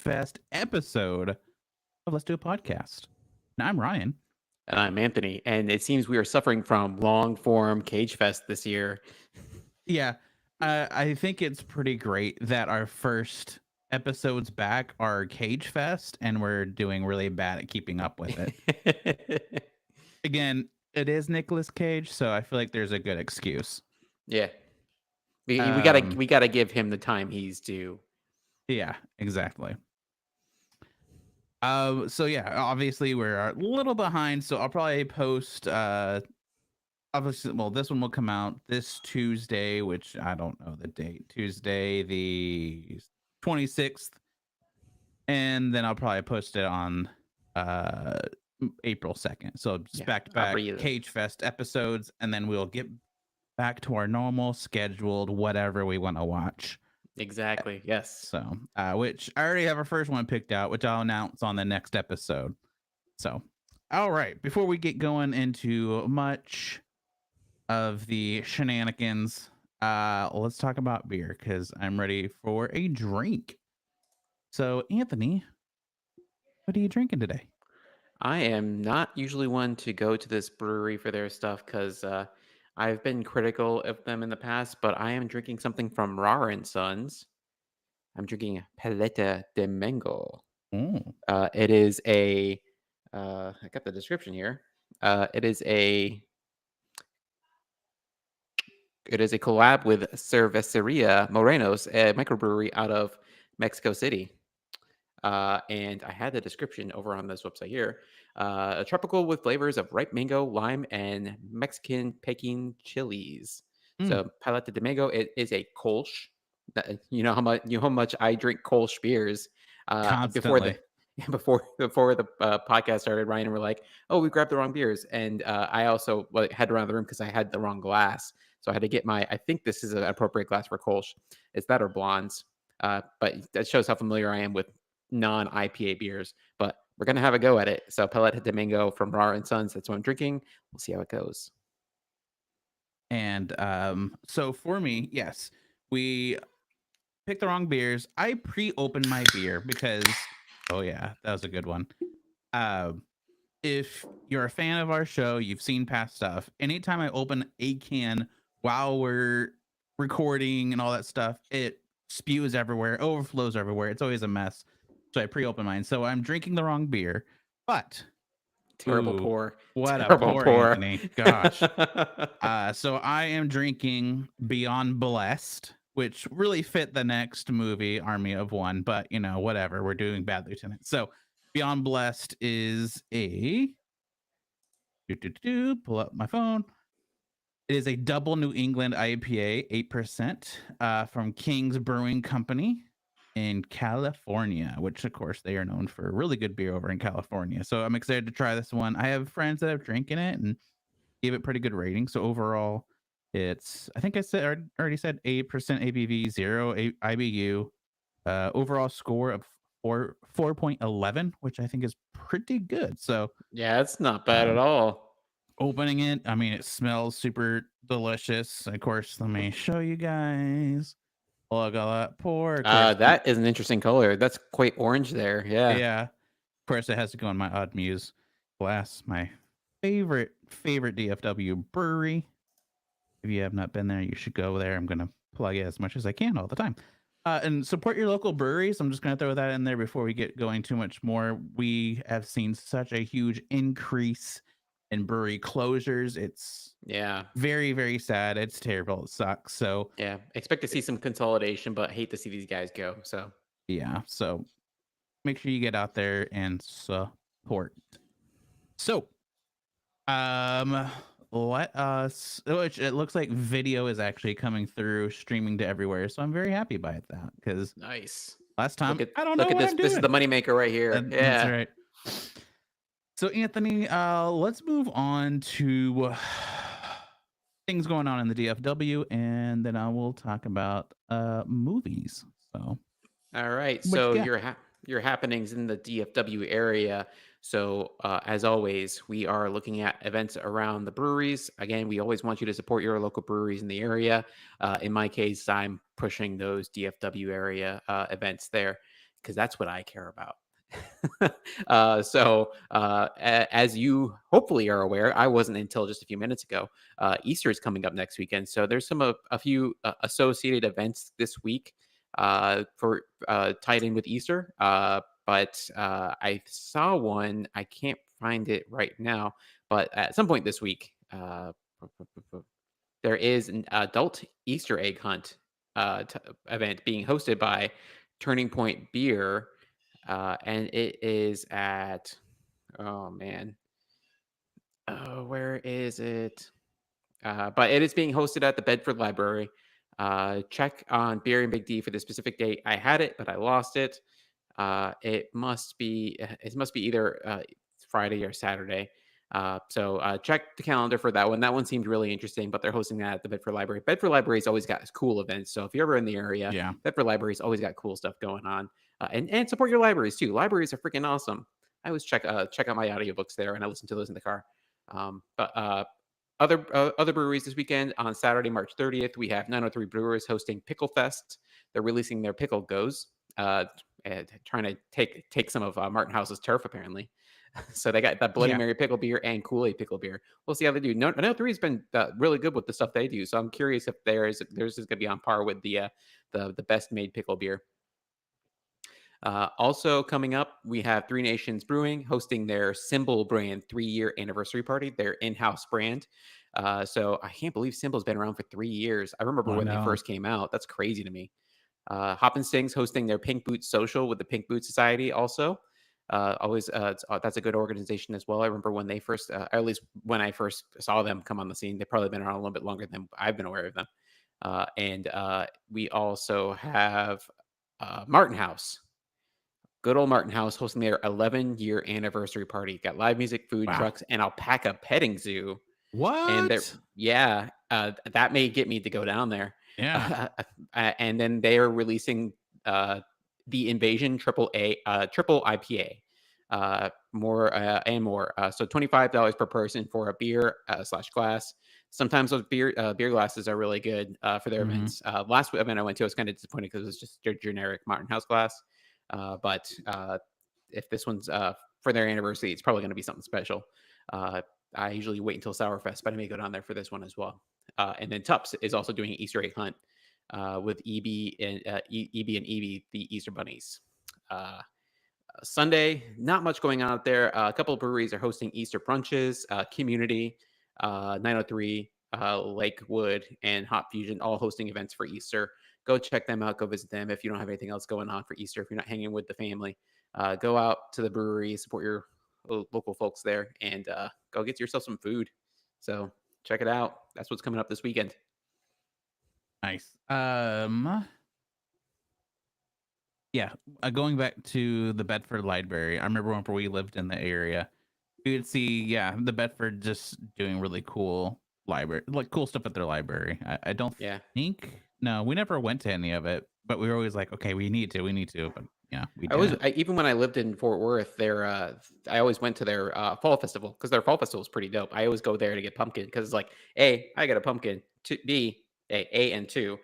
CAGEFEST episode of Let's Do a Podcast. Now, I'm Ryan. And I'm Anthony, and it seems we are suffering from long form Cage Fest this year. Yeah, I think it's pretty great that our first episodes back are CAGEFEST, and we're doing really bad at keeping up with it. Again, it is Nicolas Cage, so I feel like there's a good excuse. Yeah, we Um, gotta give him the time he's due. Yeah, exactly. So yeah, obviously we're a little behind, so I'll probably post obviously, well, this one will come out this Tuesday, which I don't know the date. Tuesday the 26th, and then I'll probably post it on April 2nd. So just Yeah, back to I'll back read it. Cage Fest episodes, and then we'll get back to our normal scheduled whatever we want to watch. Exactly. Yes. So, which I already have our first one picked out, which I'll announce on the next episode. So, all right, before we get going into much of the shenanigans, let's talk about beer because I'm ready for a drink. So, Anthony, what are you drinking today? I am not usually one to go to this brewery for their stuff because I've been critical of them in the past, but I am drinking something from Rar and Sons. I'm drinking Paleta de Mango. Oh, It is a, I got the description here. It is a collab with Cerveceria Morenos, a microbrewery out of Mexico City. And I had the description over on this website here. A tropical with flavors of ripe mango, lime, and Mexican Peking chilies. So Paleta de Mango, it is a Kolsch. You know how much I drink Kolsch beers. Before constantly. the before the podcast started, Ryan and were like, "Oh, we grabbed the wrong beers," and I also had around the room because I had the wrong glass, so I had to get my. I think this is an appropriate glass for Kolsch. It's that or blondes, but that shows how familiar I am with non-IPA beers. But we're gonna have a go at it. So Paleta de Mango from Rar and Sons. That's what I'm drinking. We'll see how it goes. And so for me, yes, we picked the wrong beers. I pre-opened my beer because, oh yeah, that was a good one. If you're a fan of our show, you've seen past stuff. Anytime I open a can while we're recording and all that stuff, it spews everywhere, overflows everywhere. It's always a mess. So I pre-open mine. So I'm drinking the wrong beer, but Terrible pour. what a Terrible poor pour. Anthony. Gosh. So I am drinking Beyond Blessed, which really fit the next movie, Army of One, but you know, whatever. We're doing Bad Lieutenant. So Beyond Blessed is a pull up my phone. It is a double New England IPA, 8%, from King's Brewing Company in California, which of course they are known for really good beer over in California. So I'm excited to try this one. I have friends that have drinking it and gave it pretty good rating. So overall, it's I think I said already said 8% ABV, 0 IBU, overall score of 4.11, which I think is pretty good. So Yeah, it's not bad at um, all. opening it, I mean, it smells super delicious. Of course, let me show you guys. Look at that pour. Of course, That is an interesting color. That's quite orange there. Yeah. yeah. Of course, it has to go in my Odd Muse glass. My favorite DFW brewery. If you have not been there, you should go there. I'm gonna plug it as much as I can all the time. And support your local breweries. I'm just gonna throw that in there before we get going too much more. We have seen such a huge increase in brewery closures. It's Yeah. very, very sad. It's terrible. It sucks. So Yeah. Expect to see some consolidation, but hate to see these guys go. So yeah. So make sure you get out there and support. So let us which it looks like video is actually coming through streaming to everywhere. So I'm very happy by that because nice. last time I don't know Look at what this. I'm This is doing. the moneymaker right here. That's Yeah. right. So Anthony, let's move on to things going on in the DFW, and then I will talk about movies. So All right. what So you got? your happenings in the DFW area. So as always, we are looking at events around the breweries. Again, we always want you to support your local breweries in the area. In my case, I'm pushing those DFW area events there. because that's what I care about. As you hopefully are aware, I wasn't until just a few minutes ago. Easter is coming up next weekend, so there's a few associated events this week for tied in with Easter. But I saw one. I can't find it right now, but at some point this week, there is an adult Easter egg hunt event being hosted by Turning Point Beer, and it is at oh man, oh where is it? But it is being hosted at the Bedford Library. Check on Beer and Big D for the specific date. I had it, but I lost it. It must be either Friday or Saturday. So check the calendar for that one. That one seemed really interesting, but they're hosting that at the Bedford Library. Bedford Library's always got cool events. So if you're ever in the area, Yeah. Bedford Library's always got cool stuff going on. And support your libraries too. Libraries are freaking awesome. I always check out my audiobooks there, and I listen to those in the car. But other breweries this weekend on Saturday, March 30th, we have 903 Brewers hosting Pickle Fest. They're releasing their pickle goes. And trying to take some of Martin House's turf apparently. So they got that Bloody Yeah. Mary pickle beer and Kool-Aid pickle beer. We'll see how they do. No three has been really good with the stuff they do. So I'm curious if theirs is going to be on par with the best made pickle beer. Also coming up, we have Three Nations Brewing hosting their Symbol brand 3-year anniversary party, their in-house brand. So I can't believe Symbol's been around for 3 years. I remember I when they know. first came out. That's crazy to me. Hop and Stings hosting their Pink Boot Social with the Pink Boot Society also. That's a good organization as well. I remember when they first, at least when I first saw them come on the scene, they've probably been around a little bit longer than I've been aware of them. And we also have Martin House, good old Martin House hosting their 11-year anniversary party. Got live music, food Wow. trucks, and alpaca petting zoo. And What? that may get me to go down there. Yeah. And then they are releasing uh, the Invasion triple IPA, more and more. So $25 per person for a beer slash glass. Sometimes those beer glasses are really good for their Hmm. events. Last event I went to, I was kind of disappointed because it was just their generic Martin House glass. But if this one's for their anniversary, it's probably going to be something special. Uh, I usually wait until Sourfest, but I may go down there for this one as well. And then Tups is also doing an Easter egg hunt with EB and Evie, the Easter bunnies. Uh, Sunday, not much going on out there. A couple of breweries are hosting Easter brunches. Community, 903, Lakewood, and Hot Fusion, all hosting events for Easter. Go check them out. Go visit them if you don't have anything else going on for Easter. If you're not hanging with the family, go out to the brewery, support your local folks there, and go get yourself some food. So check it out. That's what's coming up this weekend. Nice. Yeah. Going back to the Bedford Library, I remember whenever we lived in the area, we would see, the Bedford just doing really cool library, like cool stuff at their library. I don't Yeah. think, no, we never went to any of it, but we were always like, okay, we need to, but yeah, we didn't. Even when I lived in Fort Worth, I always went to their fall festival because their fall festival is pretty dope. I always go there to get pumpkin because it's like, A, I get a pumpkin. B, A and two,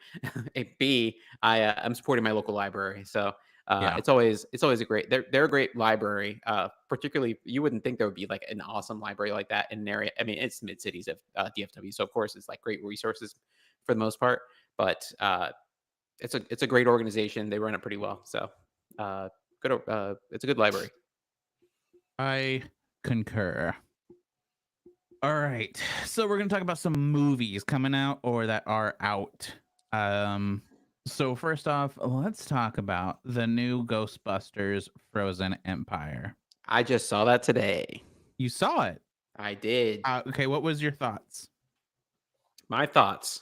B, I'm supporting my local library. So Yeah. it's always a great. They're a great library. Particularly, you wouldn't think there would be like an awesome library like that in an area. I mean, it's mid cities of DFW, so of course it's like great resources for the most part. But it's a great organization. They run it pretty well. So uh, it's a good library. I concur. All right. So we're going to talk about some movies coming out or that are out. So first off, let's talk about the new Ghostbusters Frozen Empire. I just saw that today. You saw it. I did. Okay, what was your thoughts? My thoughts,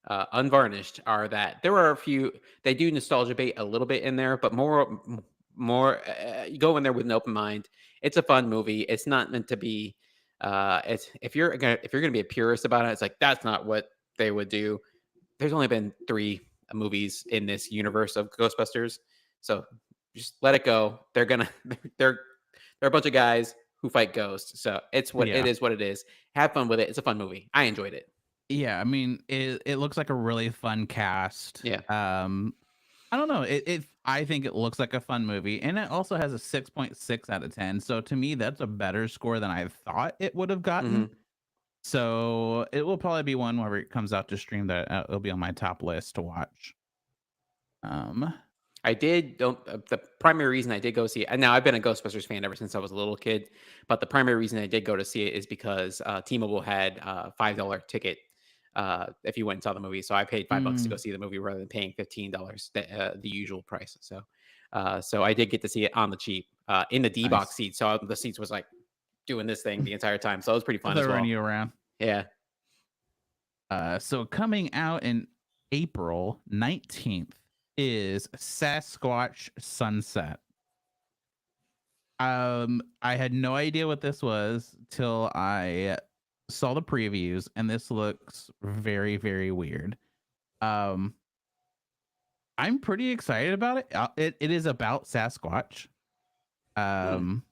unvarnished, are that there are a few. They do nostalgia bait a little bit in there, but more. You go in there with an open mind. It's a fun movie. It's not meant to be. It's if you're gonna be a purist about it, it's like that's not what they would do. There's only been 3 movies in this universe of Ghostbusters, so just let it go. They're gonna they're a bunch of guys who fight ghosts. So it's what it Yeah. is. What it is. Have fun with it. It's a fun movie. I enjoyed it. Yeah, I mean, it looks like a really fun cast. Yeah. I don't know. I think it looks like a fun movie, and it also has a 6.6 out of 10. So to me, that's a better score than I thought it would have gotten. Mhm. So it will probably be one whenever it comes out to stream that it'll be on my top list to watch. Um, I did don't the primary reason I did go see it, and now I've been a Ghostbusters fan ever since I was a little kid, but the primary reason I did go to see it is because, T-Mobile had a $5 ticket, if you went and saw the movie, so I paid $5 to go mm, see the movie rather than paying $15, the usual price, so I did get to see it on the cheap, in the D-box nice. seat, so the seats was, like, doing this thing the entire time, so it was pretty fun as They're running well. you around. Yeah. So coming out in April 19th is Sasquatch Sunset. I had no idea what this was till I saw the previews, and this looks very, very weird. Um, I'm pretty excited about it. It is about Sasquatch. Hmm. Um,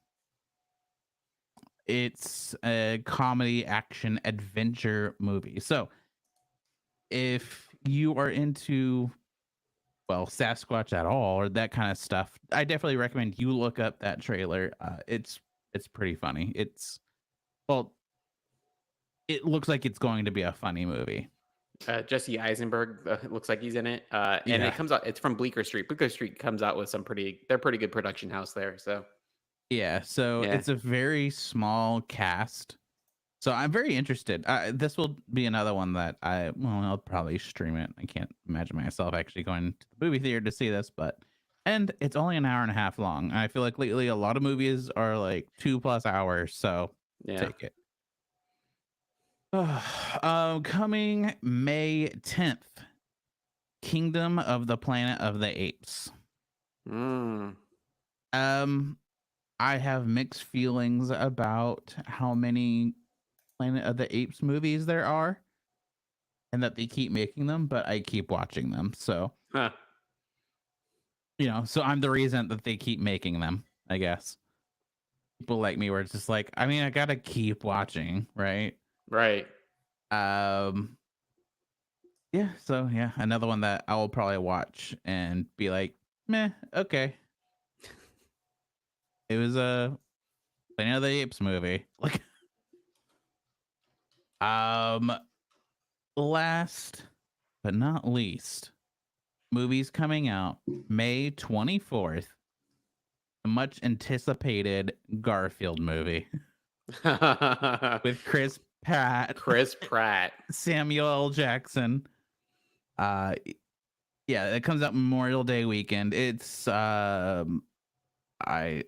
it's a comedy, action, adventure movie. So if you are into Sasquatch at all or that kind of stuff, I definitely recommend you look up that trailer. It's pretty funny. Well, it looks like it's going to be a funny movie. Jesse Eisenberg looks like he's in it, and it Yeah. comes out. It's from Bleecker Street. Bleecker Street comes out with some pretty. They're pretty good production house there. So Yeah. So yeah, it's a very small cast. So I'm very interested. This will be another one that I'll probably stream it. I can't imagine myself actually going to the movie theater to see this, and it's only an hour and a half long. I feel like lately a lot of movies are like 2+ hours. So yeah. take it. Coming May 10th, Kingdom of the Planet of the Apes. Mm. Um, I have mixed feelings about how many Planet of the Apes movies there are and that they keep making them, but I keep watching them. So, Huh. so I'm the reason that they keep making them, I guess. People like me where it's just like, I mean, I gotta keep watching, right? Right. Um, yeah, so yeah, another one that I will probably watch and be like, meh, okay. It was a Planet of the Apes movie. Like, um, last but not least, movies coming out May 24th, the much anticipated Garfield movie with Chris Pratt, Chris Pratt. Samuel L. Jackson. Uh, yeah, it comes out Memorial Day weekend. It's I I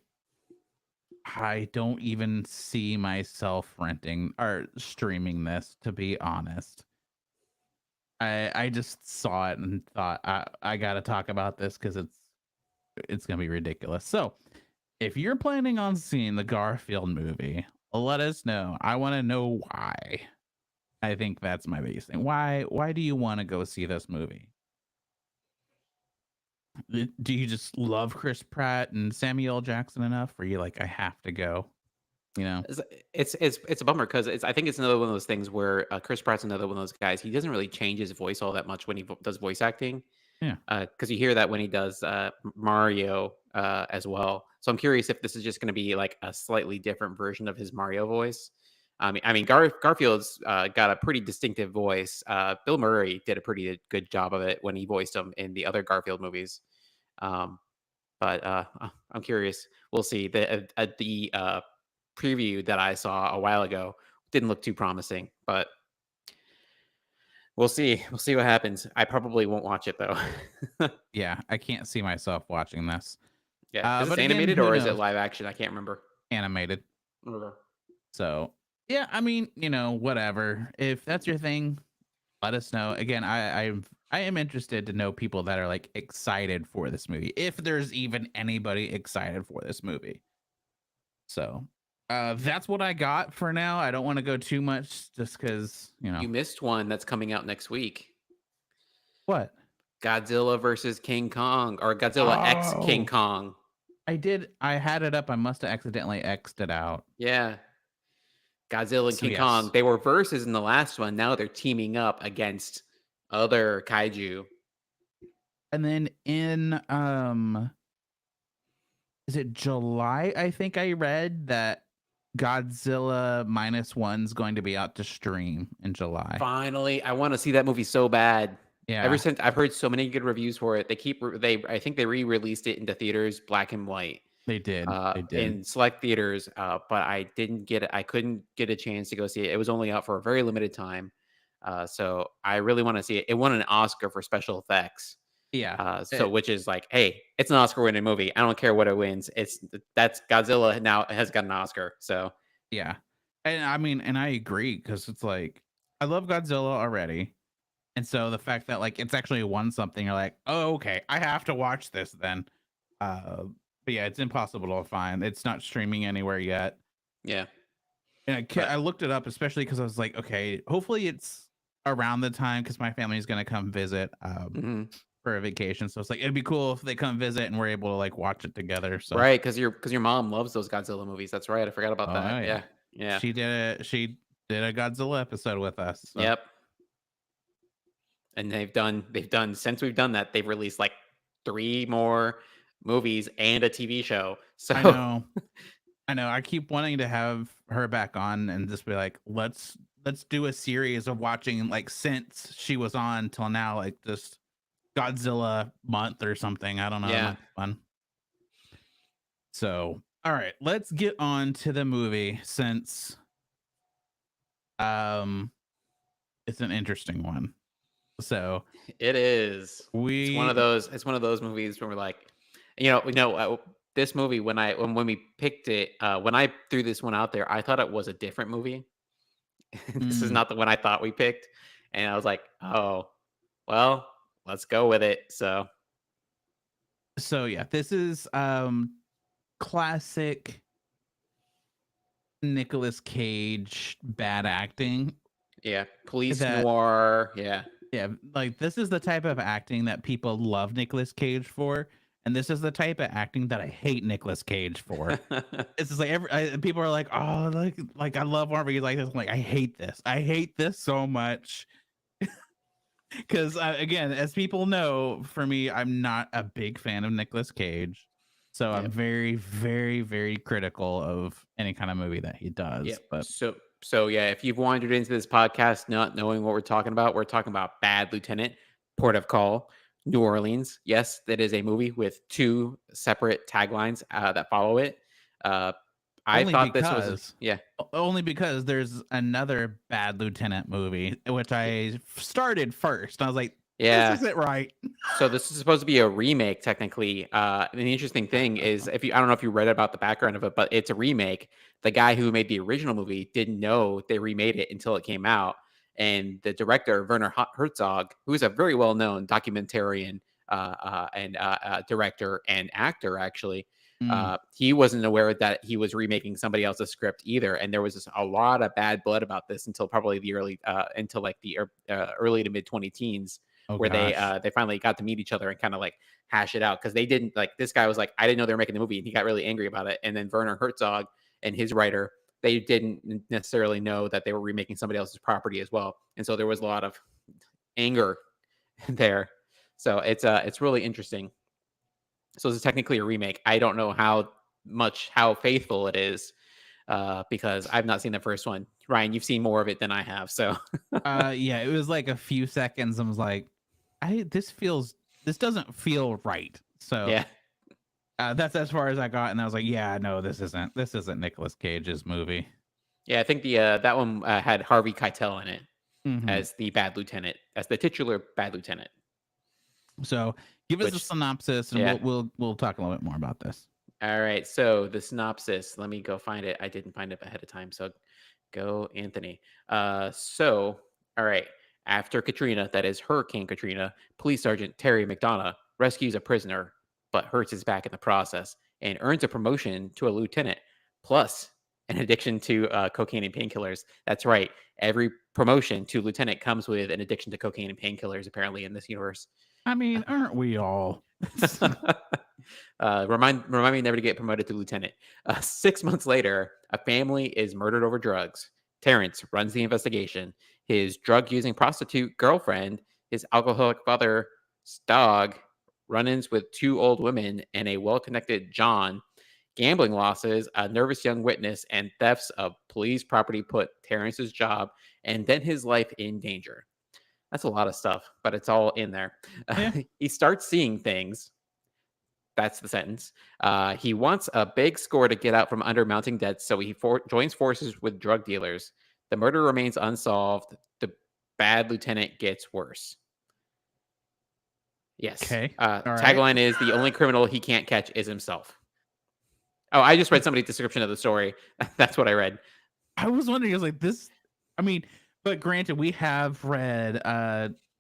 don't even see myself renting or streaming this, to be honest. I just saw it and thought I got to talk about this because it's gonna be ridiculous. So if you're planning on seeing the Garfield movie, let us know. I want to know why. I think that's my biggest thing. Why do you want to go see this movie? Do you just love Chris Pratt and Samuel L. Jackson enough? Or you like I have to go? You know? It's a bummer because I think it's another one of those things where Chris Pratt's another one of those guys. He doesn't really change his voice all that much when he does voice acting. Yeah. Because you hear that when he does Mario as well. So I'm curious if this is just going to be like a slightly different version of his Mario voice. I mean, Garfield's got a pretty distinctive voice. Bill Murray did a pretty good job of it when he voiced him in the other Garfield movies. Um, but I'm curious. We'll see. The preview that I saw a while ago didn't look too promising, but we'll see. We'll see what happens. I probably won't watch it though. Yeah. I can't see myself watching this. Yeah. Is this But again, animated who or is it knows? live action? I can't remember. Animated. Okay. So yeah, I mean, whatever. If that's your thing, let us know. Again, I am interested to know people that are like excited for this movie. If there's even anybody excited for this movie. So that's what I got for now. I don't want to go too much just because, You missed one that's coming out next week. what? Godzilla versus King Kong or Godzilla X King Oh, Kong. I had it up. I must have accidentally X'd it out. Yeah. Godzilla and So King Kong. yes. They were versus in the last one. Now they're teaming up against other kaiju. And then in is it July? I think I read that Godzilla minus one's going to be out to stream in July. Finally, I want to see that movie so bad. Ever Yeah, since I've heard so many good reviews for it, I think they re-released it into theaters, black and white, they did. They did. in select theaters. But I didn't get it. I couldn't get a chance to go see it. It was only out for a very limited time. So I really want to see it. It won an Oscar for special effects. Yeah. So which is like, hey, it's an Oscar-winning movie. I don't care what it wins. That's Godzilla now has got an Oscar. So Yeah. And I mean, and I agree because it's like I love Godzilla already. And so the fact that like it's actually won something, you're like, oh, okay, I have to watch this then. Uh, but yeah, it's impossible to find. It's not streaming anywhere yet. yeah, And but I looked it up, especially because I was like, okay, hopefully it's around the time because my family is going to come visit mhm. for a vacation. So it's like it'd be cool if they come visit and we're able to like watch it together. So Right, because your mom loves those Godzilla movies. That's right, I forgot about oh that. yeah, Yeah, yeah, she did a Godzilla episode with us. So yep. And they've done since we've done that, they've released like 3 more movies and a TV show. I So know. I know. I keep wanting to have her back on and just be like, let's do a series of watching like since she was on till now, like just Godzilla month or something. I don't know. That yeah, might be fun. So, all right, let's get on to the movie since um it's an interesting one. So it is. we It's one of those movies where we're like, this movie when we picked it, when I threw this one out there, I thought it was a different movie. This is mm, not the one I thought we picked, and I was like, "Oh, well, let's go with it." So, so yeah, this is classic Nicolas Cage bad acting yeah, police that noir, yeah. yeah, like this is the type of acting that people love Nicolas Cage for, and this is the type of acting that I hate Nicolas Cage for. It's just like people are like, "Oh, like I love Marvel." He's like this. I'm like, I hate this. I hate this so much because again, as people know, for me, I'm not a big fan of Nicolas Cage, so I'm Yep. very, very, very critical of any kind of movie that he does. Yep. But So yeah, if you've wandered into this podcast not knowing what we're talking about Bad Lieutenant, Port of Call, New Orleans. Yes, that is a movie with 2 separate taglines that follow it. Uh, I only thought this was because yeah. only because there's another Bad Lieutenant movie which I started first. I was like, this Yeah. isn't right. So this is supposed to be a remake, technically. And the interesting thing is, if you, I don't know if you read about the background of it, but it's a remake. The guy who made the original movie didn't know they remade it until it came out, and the director Werner Herzog, who is a very well-known documentarian director and actor, actually, Mm, he wasn't aware that he was remaking somebody else's script either. And there was a lot of bad blood about this until probably until like the early to mid 20 teens oh where gosh. they finally got to meet each other and kind of like hash it out because they didn't like this guy was like I didn't know they were making the movie and he got really angry about it and then Werner Herzog and his writer they didn't necessarily know that they were remaking somebody else's property as well and so there was a lot of anger there so it's really interesting so this is technically a remake. I don't know how faithful it is because I've not seen the first one. Ryan, you've seen more of it than I have, so Yeah, it was like a few seconds. I was like, this doesn't feel right. So yeah. that's as far as I got, and I was like, yeah, no, this isn't Nicolas Cage's movie. Yeah, I think the that one had Harvey Keitel in it Hmm. as the bad lieutenant, as the titular bad lieutenant. So give us a Which, synopsis, and yeah. we'll talk a little bit more about this. All right. So the synopsis. Let me go find it. I didn't find it ahead of time. So go, Anthony. All right. After Katrina, that is Hurricane Katrina, Police Sergeant Terry McDonough rescues a prisoner, but hurts his back in the process and earns a promotion to a lieutenant, plus an addiction to cocaine and painkillers. That's right. Every promotion to lieutenant comes with an addiction to cocaine and painkillers, apparently, in this universe. I mean, aren't we all? Remind me never to get promoted to lieutenant. 6 months later, a family is murdered over drugs. Terrence runs the investigation. His drug using prostitute girlfriend, his alcoholic father's dog, run-ins with two old women, and a well-connected John, gambling losses, a nervous young witness, and thefts of police property put Terrence's job and then his life in danger. That's a lot of stuff, but it's all in there. Yeah. He starts seeing things. That's the sentence. He wants a big score to get out from under mounting debts, so he joins forces with drug dealers. The murder remains unsolved. The bad lieutenant gets worse. Yes. Okay. All right. Tagline is the only criminal he can't catch is himself. Oh, I just read somebody's description of the story. That's what I read. I was wondering, I was like, this, I mean, but granted, we have read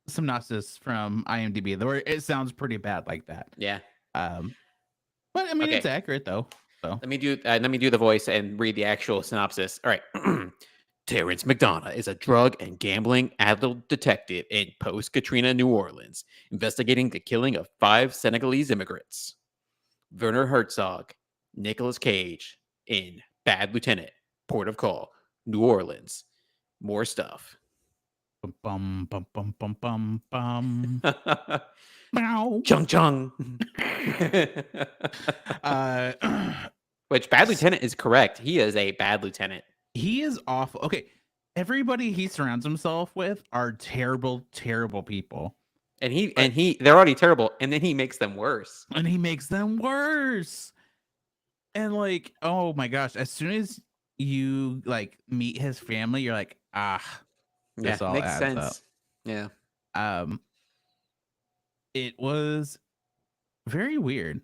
synopsis from IMDb where it sounds pretty bad like that. Yeah. But I mean, Okay. it's accurate though. So Let me do the voice and read the actual synopsis. All right. Terrence McDonough is a drug and gambling adult detective in post-Katrina New Orleans, investigating the killing of 5 Senegalese immigrants. Werner Herzog, Nicolas Cage in Bad Lieutenant, Port of Call, New Orleans. More stuff. bum bum bum bum bum bum. Bow. Chung chung. uh, Which Bad Lieutenant is correct. He is a bad lieutenant. he is awful. Okay, everybody he surrounds himself with are terrible, terrible people, And but they're already terrible, and then he makes them worse. and he makes them worse. And like, oh my gosh, as soon as you like meet his family, you're like, ah, Yeah, this all makes adds up. sense. Yeah. Um, it was very weird.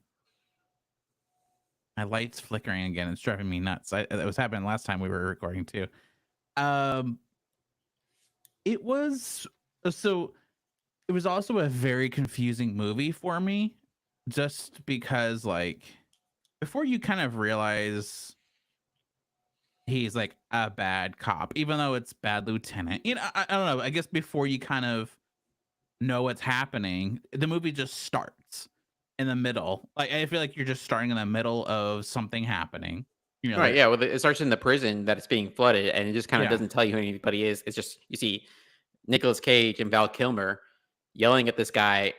My light's flickering again. It's driving me nuts. That was happening last time we were recording too. Um, it was so. It was also a very confusing movie for me, just because like before you kind of realize he's like a bad cop, even though it's bad lieutenant. You know, I don't know. I guess before you kind of know what's happening, the movie just starts in the middle. Like I feel like you're just starting in the middle of something happening. You know, Right. there. Yeah. Well, it starts in the prison that it's being flooded, and it just kind of Yeah, doesn't tell you who anybody is. It's just you see Nicolas Cage and Val Kilmer yelling at this guy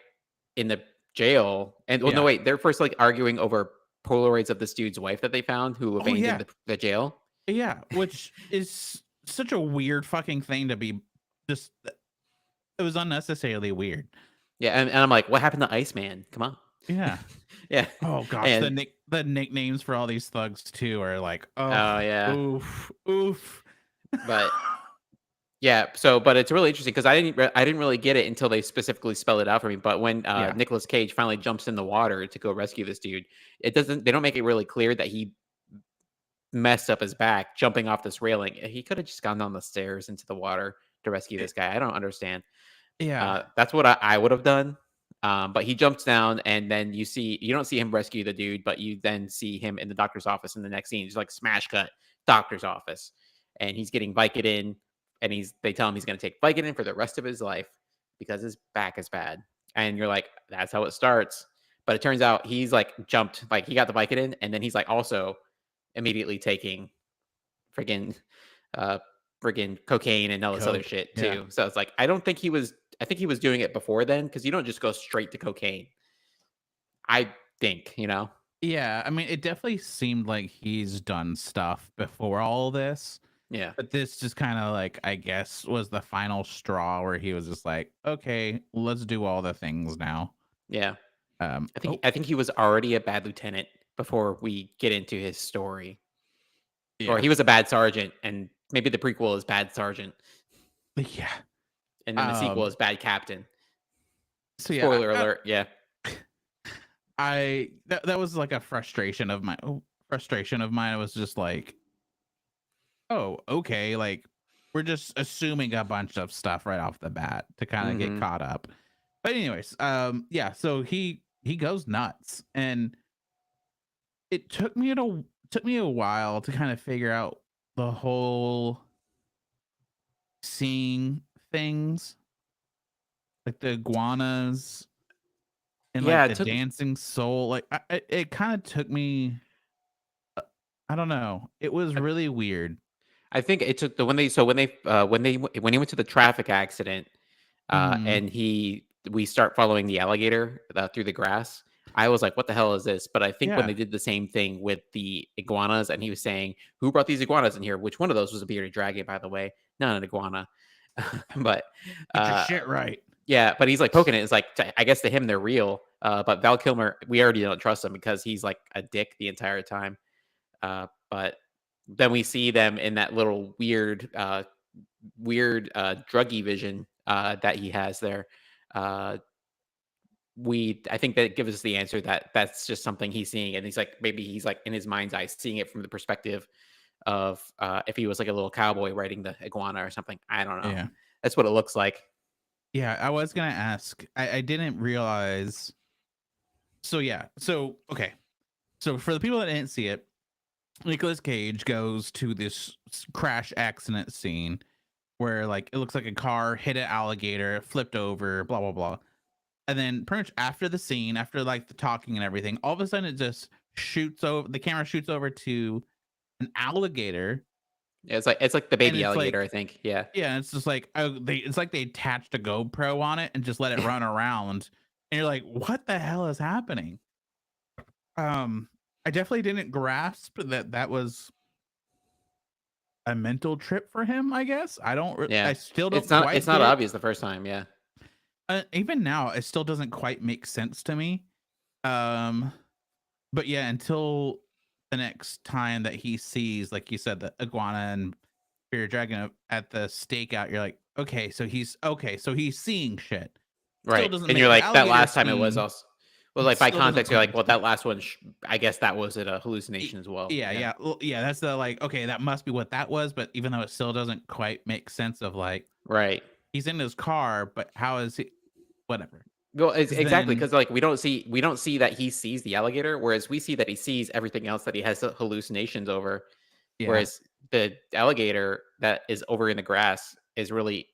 in the jail. And well, no, yeah. wait, they're first like arguing over Polaroids of this dude's wife that they found who Oh abandoned yeah, the jail. yeah. Which is such a weird fucking thing to be. Just it was unnecessarily weird. Yeah, and I'm like, what happened to Iceman? Come on. Yeah. Yeah, Oh gosh, and the nicknames for all these thugs too are like, oh oh, yeah, oof, oof. but yeah. So, but it's really interesting because I didn't really get it until they specifically spell it out for me. But when Yeah. Nicolas Cage finally jumps in the water to go rescue this dude, they don't make it really clear that he messed up his back jumping off this railing. He could have just gone down the stairs into the water to rescue It- this guy. I don't understand. yeah. That's what I would have done. But he jumps down, and then you don't see him rescue the dude, but you then see him in the doctor's office in the next scene. It's like smash cut doctor's office, and he's getting Vicodin, and they tell him he's going to take Vicodin for the rest of his life because his back is bad. And you're like, that's how it starts. But it turns out he's like jumped, like he got the Vicodin, and then he's like also immediately taking friggin' uh friggin' cocaine and all this other Coke. shit Yeah. too. So it's like I think he was doing it before then because you don't just go straight to cocaine. I think, you know. Yeah. I mean, it definitely seemed like he's done stuff before all this. Yeah. But this just kind of like, I guess, was the final straw where he was just like, okay, let's do all the things now. Yeah. Oh, I think he was already a bad lieutenant before we get into his story. Or yeah. he was a bad sergeant and maybe the prequel is bad sergeant Yeah. and then the sequel Um, is bad captain. so yeah, Spoiler alert. Yeah. that was like a frustration of mine. It was just like, oh, okay, like we're just assuming a bunch of stuff right off the bat to kind of get Mhm. caught up. But anyways, yeah, so he goes nuts, and it took me a while to kind of figure out the whole seeing things like the iguanas and Yeah, like it the took dancing soul. Like it kind of took me. I don't know. It was really weird. I think it took the when he went to the traffic accident, Hmm. and he we start following the alligator through the grass. I was like, "What the hell is this?" But I think when Yeah. they did the same thing with the iguanas, and he was saying, "Who brought these iguanas in here?" Which one of those was a bearded dragon, by the way, not an iguana. but Get your uh, shit right. yeah, but he's like poking it. It's like I guess to him they're real. But Val Kilmer, we already don't trust him because he's like a dick the entire time. But then we see them in that little weird druggy vision that he has there. Uh, I think that gives us the answer that that's just something he's seeing, and he's like maybe he's like in his mind's eye seeing it from the perspective of if he was like a little cowboy riding the iguana or something. I don't know. Yeah. That's what it looks like. Yeah. I was gonna ask. I didn't realize. So yeah. So okay. So for the people that didn't see it, Nicolas Cage goes to this crash accident scene where like it looks like a car hit an alligator, flipped over, blah blah blah. And then pretty much after the scene, after like the talking and everything, all of a sudden it just shoots over the camera shoots over to an alligator. Yeah, it's like the And baby it's alligator, like, I think. Yeah. yeah, it's just like it's like they attached a GoPro on it and just let it run around. And you're like, what the hell is happening? I definitely didn't grasp that that was a mental trip for him, I guess. Yeah. I still It's don't not it's quite not get obvious the first time, yeah. even now it still doesn't quite make sense to me. Um but yeah, until the next time that he sees, like you said, the iguana and Spirit Dragon at the stakeout, you're like, okay, so he's seeing shit. Still Right, doesn't and you're make the like, that alligator last time it was scene also well, like, by still doesn't context, you're quite like, make "Well, that sense. last one I guess that was it a hallucination as well." Yeah, Yeah. yeah, well, yeah. That's the like, okay, that must be what that was. But even though it still doesn't quite make sense of like Right. he's in his car, but how is he? Whatever. Well, it's Because exactly then, because like, we don't see that he sees the alligator, whereas we see that he sees everything else that he has hallucinations over, yeah, whereas the alligator that is over in the grass is really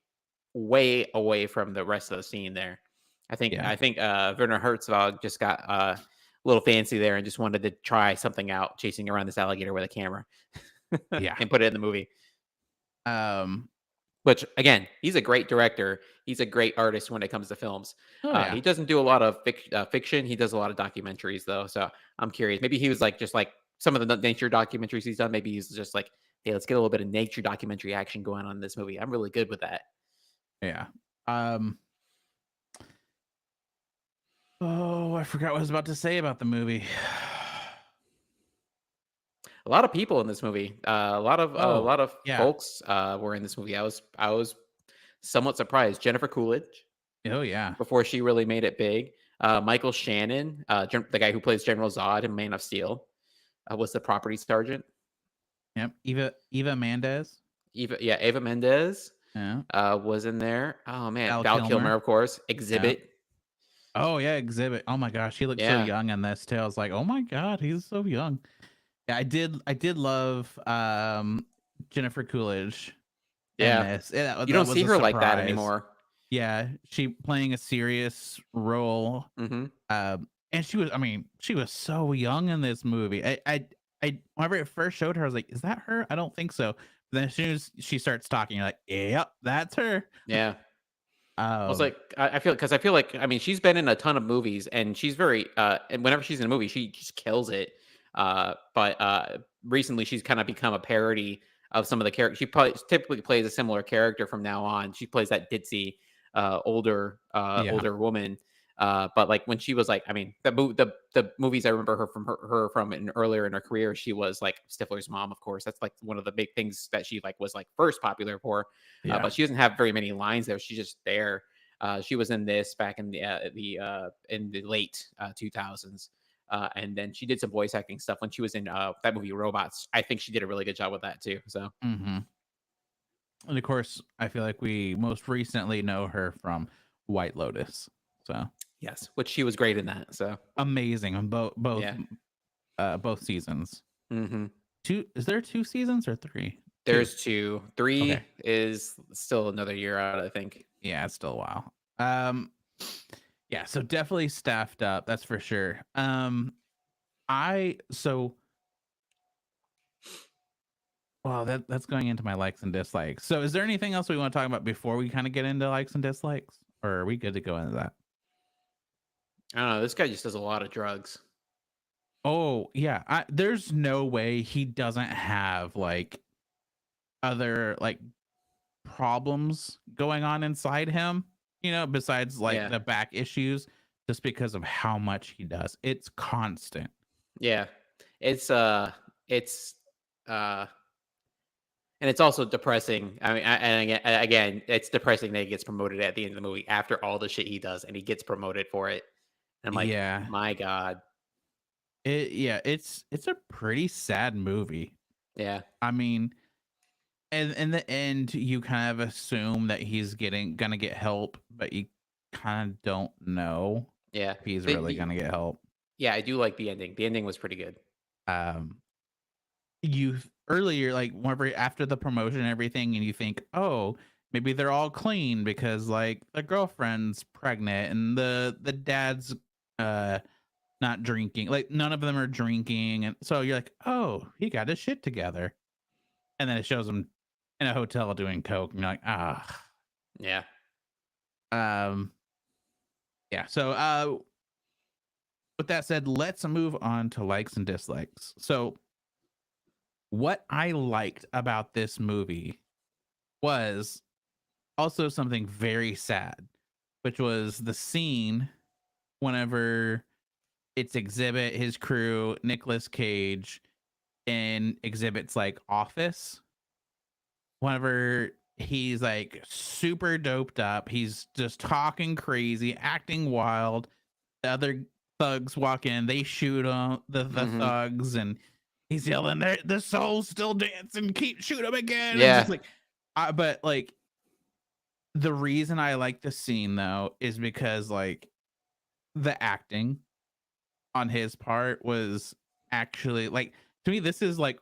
way away from the rest of the scene there. I think yeah, I think, Werner Herzog just got, a little fancy there and just wanted to try something out, chasing around this alligator with a camera yeah. and put it in the movie. Um. Which again, he's a great director. He's a great artist when it comes to films. Oh yeah, He doesn't do a lot of fiction. He does a lot of documentaries though. So I'm curious. Maybe he was like just like some of the nature documentaries he's done. Maybe he's just like, hey, let's get a little bit of nature documentary action going on in this movie. I'm really good with that. yeah. Um. Oh, I forgot what I was about to say about the movie. A lot of people in this movie. A Oh lot of yeah. folks were in this movie. I was somewhat surprised. Jennifer Coolidge Oh yeah. before she really made it big. Michael Shannon, the guy who plays General Zod in Man of Steel, was the property sergeant. Yep. Eva Mendez. Ava Mendez Yeah. was in there. Oh man, Val Val Kilmer, Kilmer. of course. Yeah. Exhibit. Oh yeah. Exhibit. Oh my gosh, he looks so Yeah, young in this too. I was like, oh my god, he's so young. Yeah, I did love Jennifer Coolidge in yeah. this. Yeah, You that don't was see a her like that surprise. anymore. Yeah, she playing a serious role. Hmm. And she was, I mean, she was so young in this movie. Whenever it first showed her, I was like, is that her? I don't think so. But then as soon as she starts talking, you're like, yep, that's her. Yeah. Well, it's Um, like I feel like I mean she's been in a ton of movies and she's very and whenever she's in a movie she just kills it. But recently she's kind of become a parody of some of the characters. She probably typically plays a similar character from now on. She plays that ditzy yeah, older woman. But like when she was like, I mean, the movies I remember her from in earlier in her career, she was like Stifler's mom, of course. That's like one of the big things that she like was like first popular for. yeah. But she doesn't have very many lines there. She's just there. She was in this back in the late 2000s, and then she did some voice acting stuff when she was in that movie Robots. I think she did a really good job with that too. So Hmm. And of course, I feel like we most recently know her from White Lotus. So yes, which she was great in that. So amazing on yeah. both seasons. Hmm. Two, is there two seasons or three? Two. There's two. Three Okay. is still another year out, I think. Yeah, it's still a while. Yeah, so definitely staffed up, that's for sure. I so well that's going into my likes and dislikes. So is there anything else we want to talk about before we kind of get into likes and dislikes? or are we good to go into that? I don't know. This guy just does a lot of drugs. Oh yeah, there's no way he doesn't have like other like problems going on inside him, besides like Yeah, the back issues, just because of how much he does. It's constant. yeah. It's it's uh, and it's also depressing. I mean, and again, it's depressing that he gets promoted at the end of the movie after all the shit he does, and he gets promoted for it. And I'm like, Yeah. my god, It's a pretty sad movie. yeah, I mean, and in the end, you kind of assume that he's gonna get help, but you kind of don't know yeah. if he's The really the gonna get help. yeah, I do like the ending. The ending was pretty good. Um, you earlier, like whenever after the promotion and everything, and you think, oh, maybe they're all clean because like the girlfriend's pregnant and the dad's uh not drinking, like none of them are drinking, and so you're like, oh, he got his shit together, and then it shows him in a hotel doing coke, and you're like, ah, Yeah. um, yeah. So, with that said, let's move on to likes and dislikes. So, what I liked about this movie was also something very sad, which was the scene whenever it's Exhibit, his crew, Nicolas Cage, in Exhibit's like office. Whenever he's like super doped up, he's just talking crazy, acting wild. The other thugs walk in, they shoot him, the Mhm. thugs, and he's yelling, "The soul's still dancing, keep shoot him again!" And just Yeah. like, but like the reason I like the scene though is because like the acting on his part was actually like, to me this is like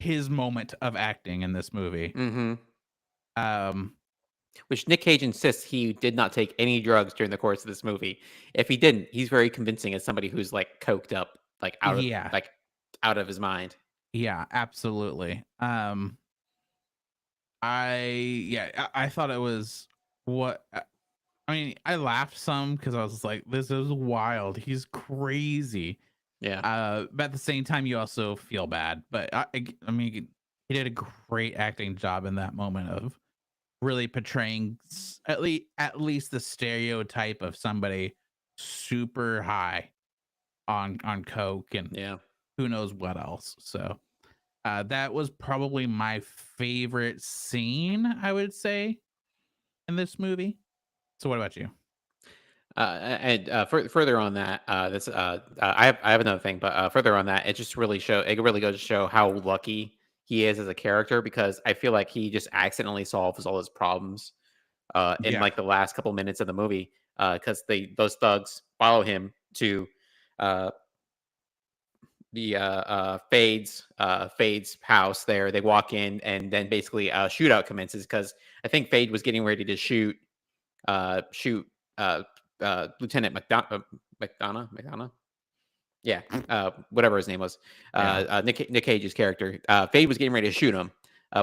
his moment of acting in this movie. Mhm. Um, Which Nick Cage insists he did not take any drugs during the course of this movie. If he didn't, he's very convincing as somebody who's like coked up, yeah, like out of his mind. yeah, absolutely. I thought it was what I mean. I laughed some because I was like, "This is wild. He's crazy." Yeah. But at the same time, you also feel bad. But I mean, he did a great acting job in that moment of really portraying at least the stereotype of somebody super high on coke and Yeah. who knows what else. So that was probably my favorite scene, I would say, in this movie. So what about you? And further on that, I have another thing, but further on that, it really goes to show how lucky he is as a character because I feel like he just accidentally solves all his problems in Yeah. like the last couple minutes of the movie because those thugs follow him to uh, the Fade's house. There, they walk in, and then basically a shootout commences because I think Fade was getting ready to shoot uh, Lieutenant McDonough. Yeah, whatever his name was, Yeah. Nick Cage's character. Fade was getting ready to shoot him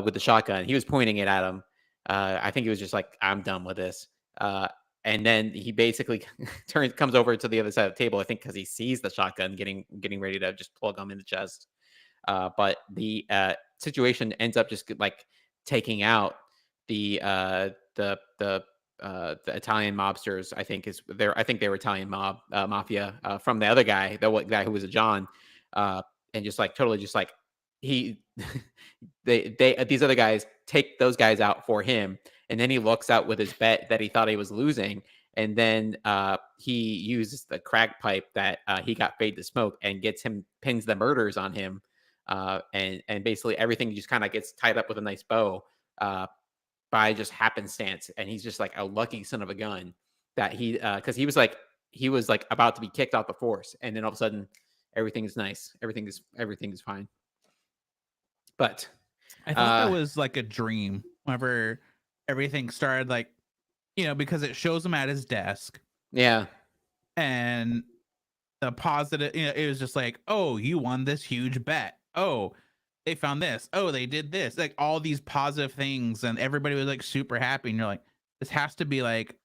with the shotgun. He was pointing it at him. I think he was just like, "I'm done with this." Uh, and then he basically comes over to the other side of the table. I think because he sees the shotgun getting ready to just plug him in the chest. But the situation ends up just like taking out the the Italian mobsters. I think they were Italian mafia from the other guy, guy who was a John, and just like totally just like he they these other guys take those guys out for him, and then he looks out with his bet that he thought he was losing. And then he uses the crack pipe that he got Fade to smoke and pins the murders on him, and basically everything just kind of gets tied up with a nice bow uh, by just happenstance. And he's just like a lucky son of a gun that because he was like about to be kicked off the force, and then all of a sudden everything is nice, everything is fine. But I thought that uh, was like a dream whenever everything started, like, because it shows him at his desk yeah, and the positive, it was just like, oh, you won this huge bet. Oh, they found this. Oh, they did this. Like all these positive things, and everybody was like super happy. And you're like, this has to be like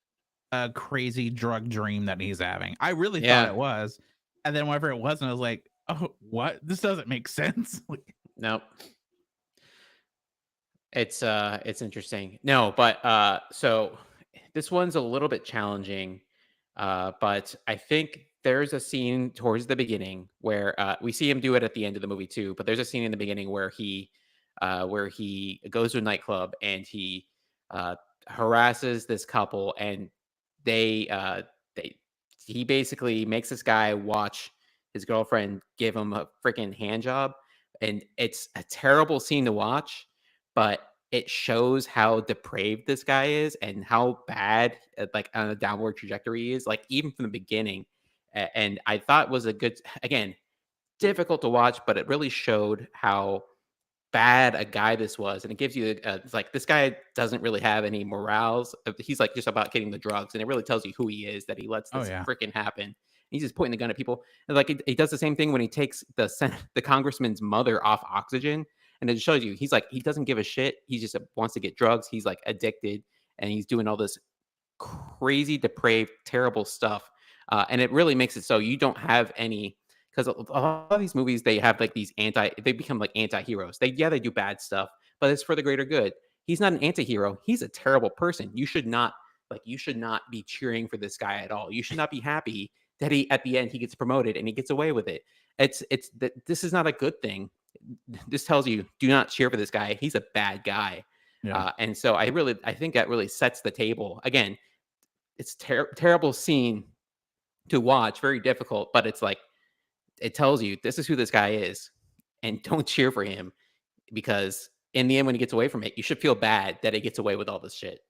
a crazy drug dream that he's having. I really thought Yeah. it was. And then whenever it wasn't, I was like, oh, what? This doesn't make sense. Like, Nope. It's interesting. No, but so this one's a little bit challenging. But I think there's a scene towards the beginning where we see him do it at the end of the movie too, but there's a scene in the beginning where he goes to a nightclub and he uh harasses this couple, and they he basically makes this guy watch his girlfriend give him a freaking hand job, and it's a terrible scene to watch, but it shows how depraved this guy is and how bad, like, on a downward trajectory he is, like, even from the beginning. And I thought was a good, again, difficult to watch, but it really showed how bad a guy this was, and it gives you it's like this guy doesn't really have any morals. He's like just about getting the drugs, and it really tells you who he is that he lets oh this yeah. freaking happen. He's just pointing the gun at people, and like he does the same thing when he takes the congressman's mother off oxygen, and it shows you he's like he doesn't give a shit. He just wants to get drugs. He's like addicted, and he's doing all this crazy, depraved, terrible stuff. And it really makes it so you don't have any, because a lot of these movies they have like they become like anti-heroes. They do bad stuff, but it's for the greater good. He's not an anti-hero. He's a terrible person. You should not be cheering for this guy at all. You should not be happy that he at the end he gets promoted and he gets away with it. It's that this is not a good thing. This tells you do not cheer for this guy. He's a bad guy. Yeah. And so I think that really sets the table. Again, it's terrible scene to watch, very difficult, but it's like it tells you this is who this guy is, and don't cheer for him because in the end, when he gets away from it, you should feel bad that he gets away with all this shit.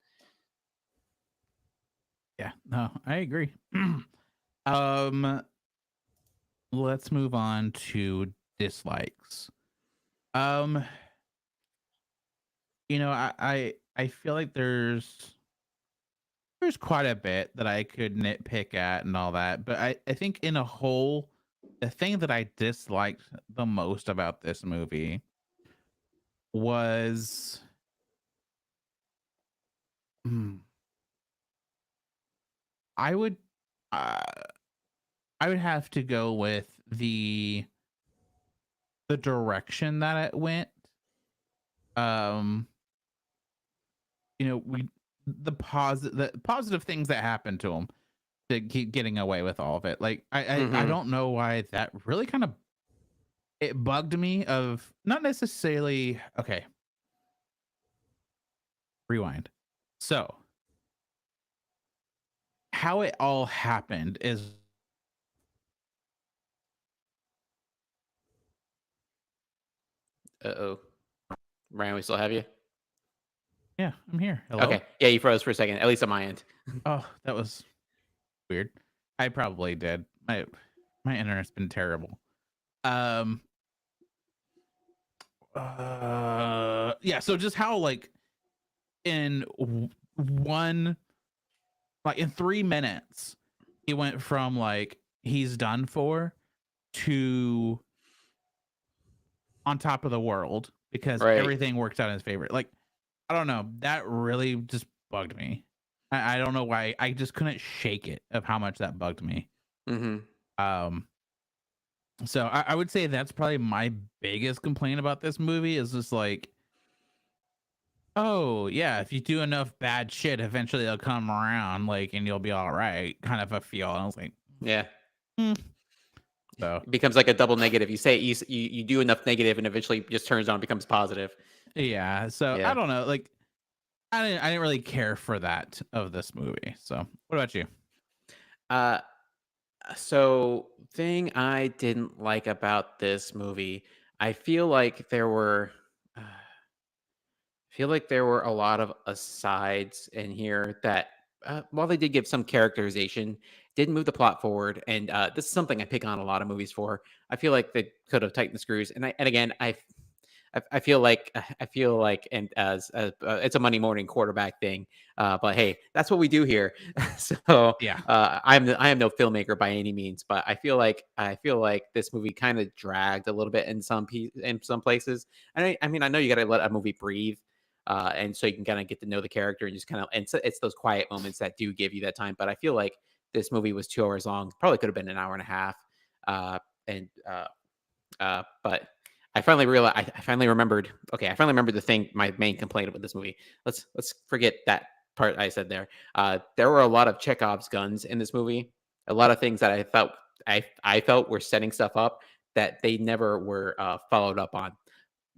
Yeah. No, I agree. um, let's move on to dislikes. Um, I feel like there's quite a bit that I could nitpick at and all that, but I think in a whole, the thing that I disliked the most about this movie was, hmm, I would uh, I would have to go with the direction that it went. Um, we the positive things that happened to him to keep getting away with all of it. Like I Hmm. don't know why that really kind of it bugged me of not necessarily okay, rewind. So how it all happened is Uh oh, Ryan, we still have you? yeah, I'm here. Hello? Okay, yeah, you froze for a second, at least on my end. Oh, that was weird. I probably did. My internet's been terrible. Um yeah, so just how like in one like in 3 minutes he went from like he's done for to on top of the world because Right. everything works out in his favor. Like, I don't know. That really just bugged me. I don't know why. I just couldn't shake it of how much that bugged me. Hmm. Um, so I would say that's probably my biggest complaint about this movie is just like, oh yeah, if you do enough bad shit, eventually they'll come around, like, and you'll be all right. Kind of a feel. And I was like, Yeah, hmm. So it becomes like a double negative. You say you do enough negative, and eventually just turns on, becomes positive. yeah. So I Yeah. don't know. Like, I didn't really care for that of this movie. So what about you? Uh, so thing I didn't like about this movie, I feel like there were. Feel like there were a lot of asides in here that, while they did give some characterization, didn't move the plot forward. And this is something I pick on a lot of movies for. I feel like they could have tightened the screws. And again, I feel like, and as it's a Monday morning quarterback thing, but hey, that's what we do here. So Yeah. I am no filmmaker by any means, but I feel like this movie kind of dragged a little bit in some places. I mean, I know you got to let a movie breathe, and so you can kind of get to know the character and just kind of, and it's those quiet moments that do give you that time. But I feel like this movie was 2 hours long, probably could have been an hour and a half, and but I finally realized, I finally remembered. Okay, I finally remembered the thing. My main complaint about this movie. Let's forget that part I said there. There were a lot of Chekhov's guns in this movie. A lot of things that I felt were setting stuff up that they never were followed up on.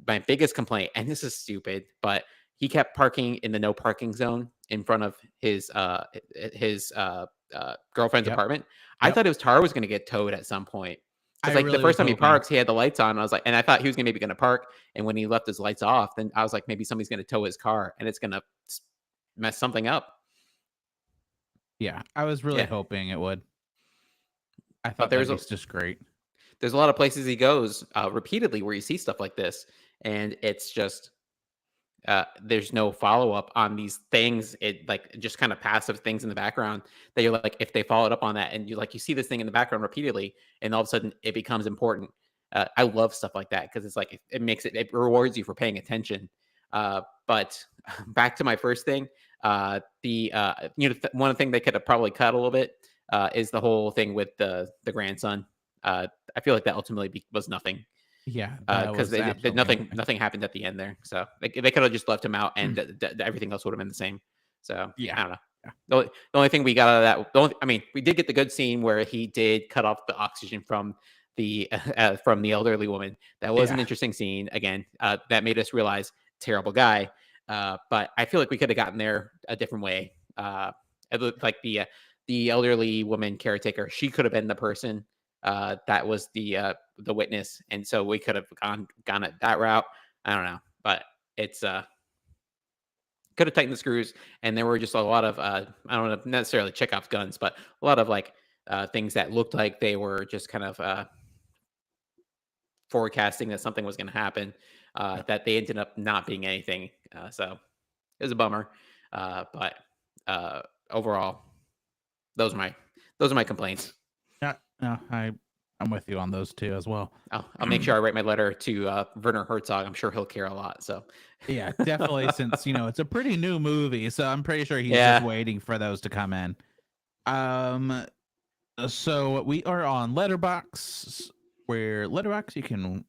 My biggest complaint, and this is stupid, but he kept parking in the no parking zone in front of his girlfriend's Yep. apartment. I Yep. thought his car was going to get towed at some point. I Because like the really was first time he hoping. parks, he had the lights on. I was like, and I thought he was maybe going to park, and when he left his lights off, then I was like, maybe somebody's going to tow his car, and it's going to mess something up. Yeah, I was really Yeah, hoping it would. I but thought that'd be just great. there's a lot of places he goes repeatedly where you see stuff like this, and it's just there's no follow up on these things. It like just kind of passive things in the background that you're like, if they followed up on that, and you see this thing in the background repeatedly, and all of a sudden it becomes important. I love stuff like that because it's like it makes it rewards you for paying attention. But back to my first thing, one thing they could have probably cut a little bit is the whole thing with the grandson. I feel like that ultimately was nothing Yeah, that because was absolutely nothing nothing. nothing happened at the end there. So they could have just left him out, and everything else would have been the same. So Yeah. I don't know. Yeah. The only thing we got out of that, I mean, we did get the good scene where he did cut off the oxygen from the elderly woman. That was an Yeah. interesting scene. Again, that made us realize terrible guy. But I feel like we could have gotten there a different way. It looked like the elderly woman caretaker, she could have been the person that was the witness, and so we could have gone at that route. I don't know, but it's could have tightened the screws, and there were just a lot of I don't know necessarily Chekhov's guns, but a lot of like things that looked like they were just kind of forecasting that something was going to happen. Yeah. That they ended up not being anything. So it was a bummer, but overall, those are my those are my complaints. Yeah. No, I'm with you on those two as well. I'll make sure I write my letter to Werner Herzog. I'm sure he'll care a lot. So Yeah, definitely. Since it's a pretty new movie, so I'm pretty sure he's just yeah, waiting for those to come in. Um, so we are on Letterbox, where Letterbox you can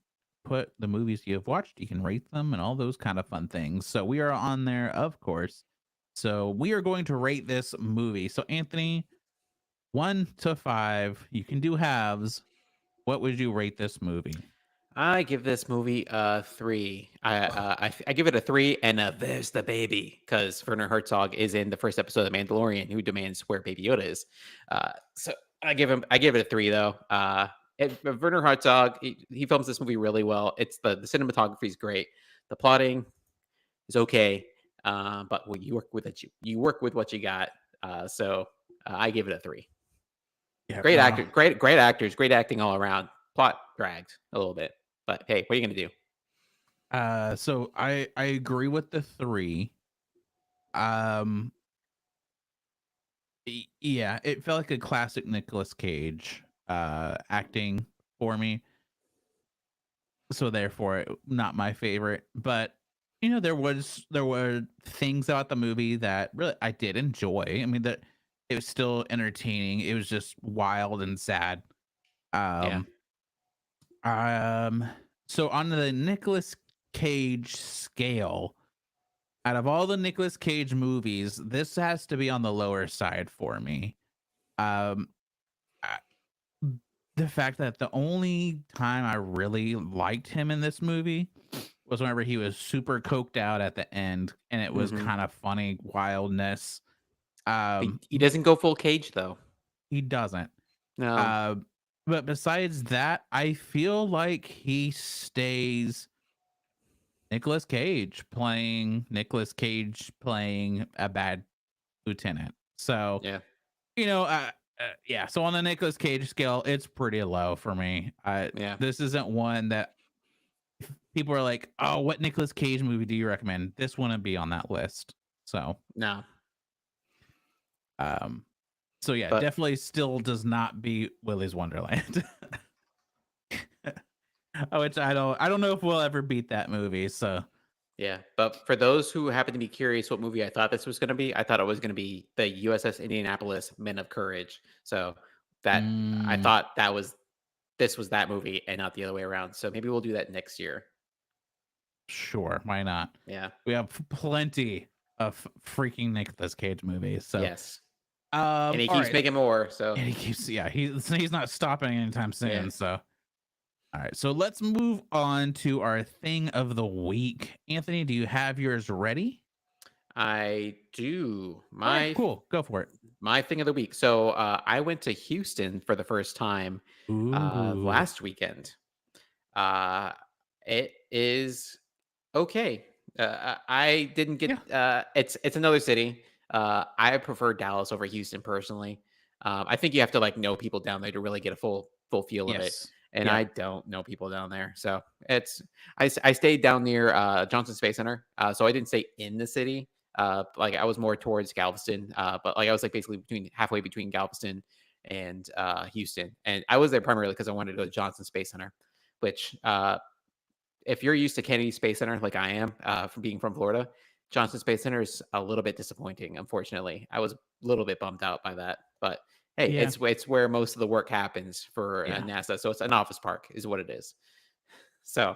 put the movies you have watched, you can rate them, and all those kind of fun things. So we are on there, of course. So we are going to rate this movie. So Anthony, 1 to 5, you can do halves. What would you rate this movie? I give this movie a 3. I give it a 3, and there's the baby because Werner Herzog is in the first episode of The Mandalorian, who demands where Baby Yoda is. So I give it a 3 though. Werner Herzog, he films this movie really well. It's the cinematography is great, the plotting is okay, but when you work with it, you work with what you got. So I give it a 3. Yeah, Great no. actor, great actors, great acting all around. Plot dragged a little bit, but hey, what are you gonna do? So I agree with the 3. Um, yeah, it felt like a classic Nicolas Cage acting for me. So therefore, not my favorite. But there were things about the movie that really I did enjoy. I mean, that it was still entertaining. It was just wild and sad. Yeah. Um, um. So on the Nicolas Cage scale, out of all the Nicolas Cage movies, this has to be on the lower side for me. Um, I- the fact that the only time I really liked him in this movie was whenever he was super coked out at the end, and it was Mhm. kind of funny wildness. He doesn't go full cage though. He doesn't. No. Uh, but besides that, I feel like he stays Nicolas Cage playing a bad lieutenant. So Yeah. yeah. So on the Nicolas Cage scale, it's pretty low for me. Yeah. This isn't one that people are like, "Oh, what Nicolas Cage movie do you recommend?" This wouldn't be on that list. So, No. um, so yeah, But definitely still does not beat Willy's Wonderland, which I don't know if we'll ever beat that movie. So, Yeah, but for those who happen to be curious what movie I thought this was gonna be, I thought it was gonna be the USS Indianapolis Men of Courage. So that I Mm, thought this was that movie and not the other way around. So maybe we'll do that next year. sure, why not? Yeah. We have plenty of freaking Nicolas Cage movies. So, Yes. And he all keeps right, making more. So and he keeps, yeah, he's not stopping anytime yeah, soon. So, all right, so let's move on to our thing of the week. Anthony, do you have yours ready? I do. Okay, cool, go for it. My thing of the week. So I went to Houston for the first time Ooh, last weekend. Uh, it is okay. I didn't get. yeah, It's another city. I prefer Dallas over Houston personally. I think you have to like know people down there to really get a full feel of it. yes, And yep, I don't know people down there, so it's. I stayed down near Johnson Space Center, so I didn't stay in the city. Like I was more towards Galveston, but like I was like basically between halfway between Galveston and Houston, and I was there primarily because I wanted to go to Johnson Space Center, which if you're used to Kennedy Space Center like I am, from being from Florida, Johnson Space Center is a little bit disappointing. Unfortunately, I was a little bit bummed out by that. But hey, yeah, it's where most of the work happens for yeah. NASA, so it's an office park, is what it is. So,